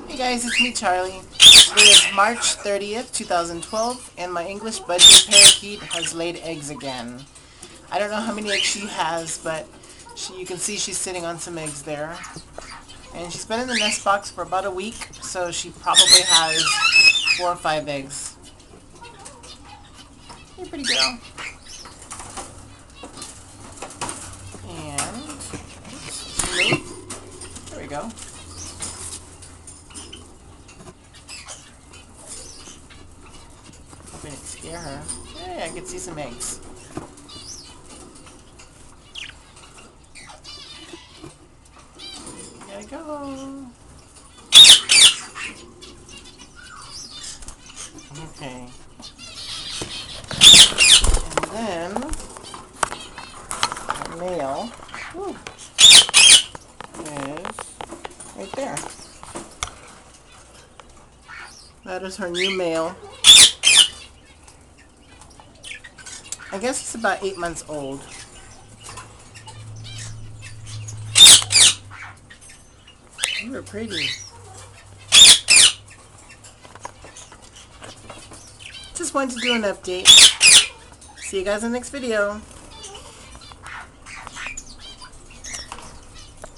Hey guys, it's me, Charlie. Today is March 30th, 2012, and my English Bidgie parakeet has laid eggs again. I don't know how many eggs she has, but you can see she's sitting on some eggs there. And she's been in the nest box for about a week, so she probably has 4 or 5 eggs. Hey, pretty girl. And, there we go. Hoping it scare her. Hey, I can see some eggs. There we go. Okay. And then, our male is right there. That is her new male. I guess he's about 8 months old. You're pretty. Just wanted to do an update. See you guys in the next video.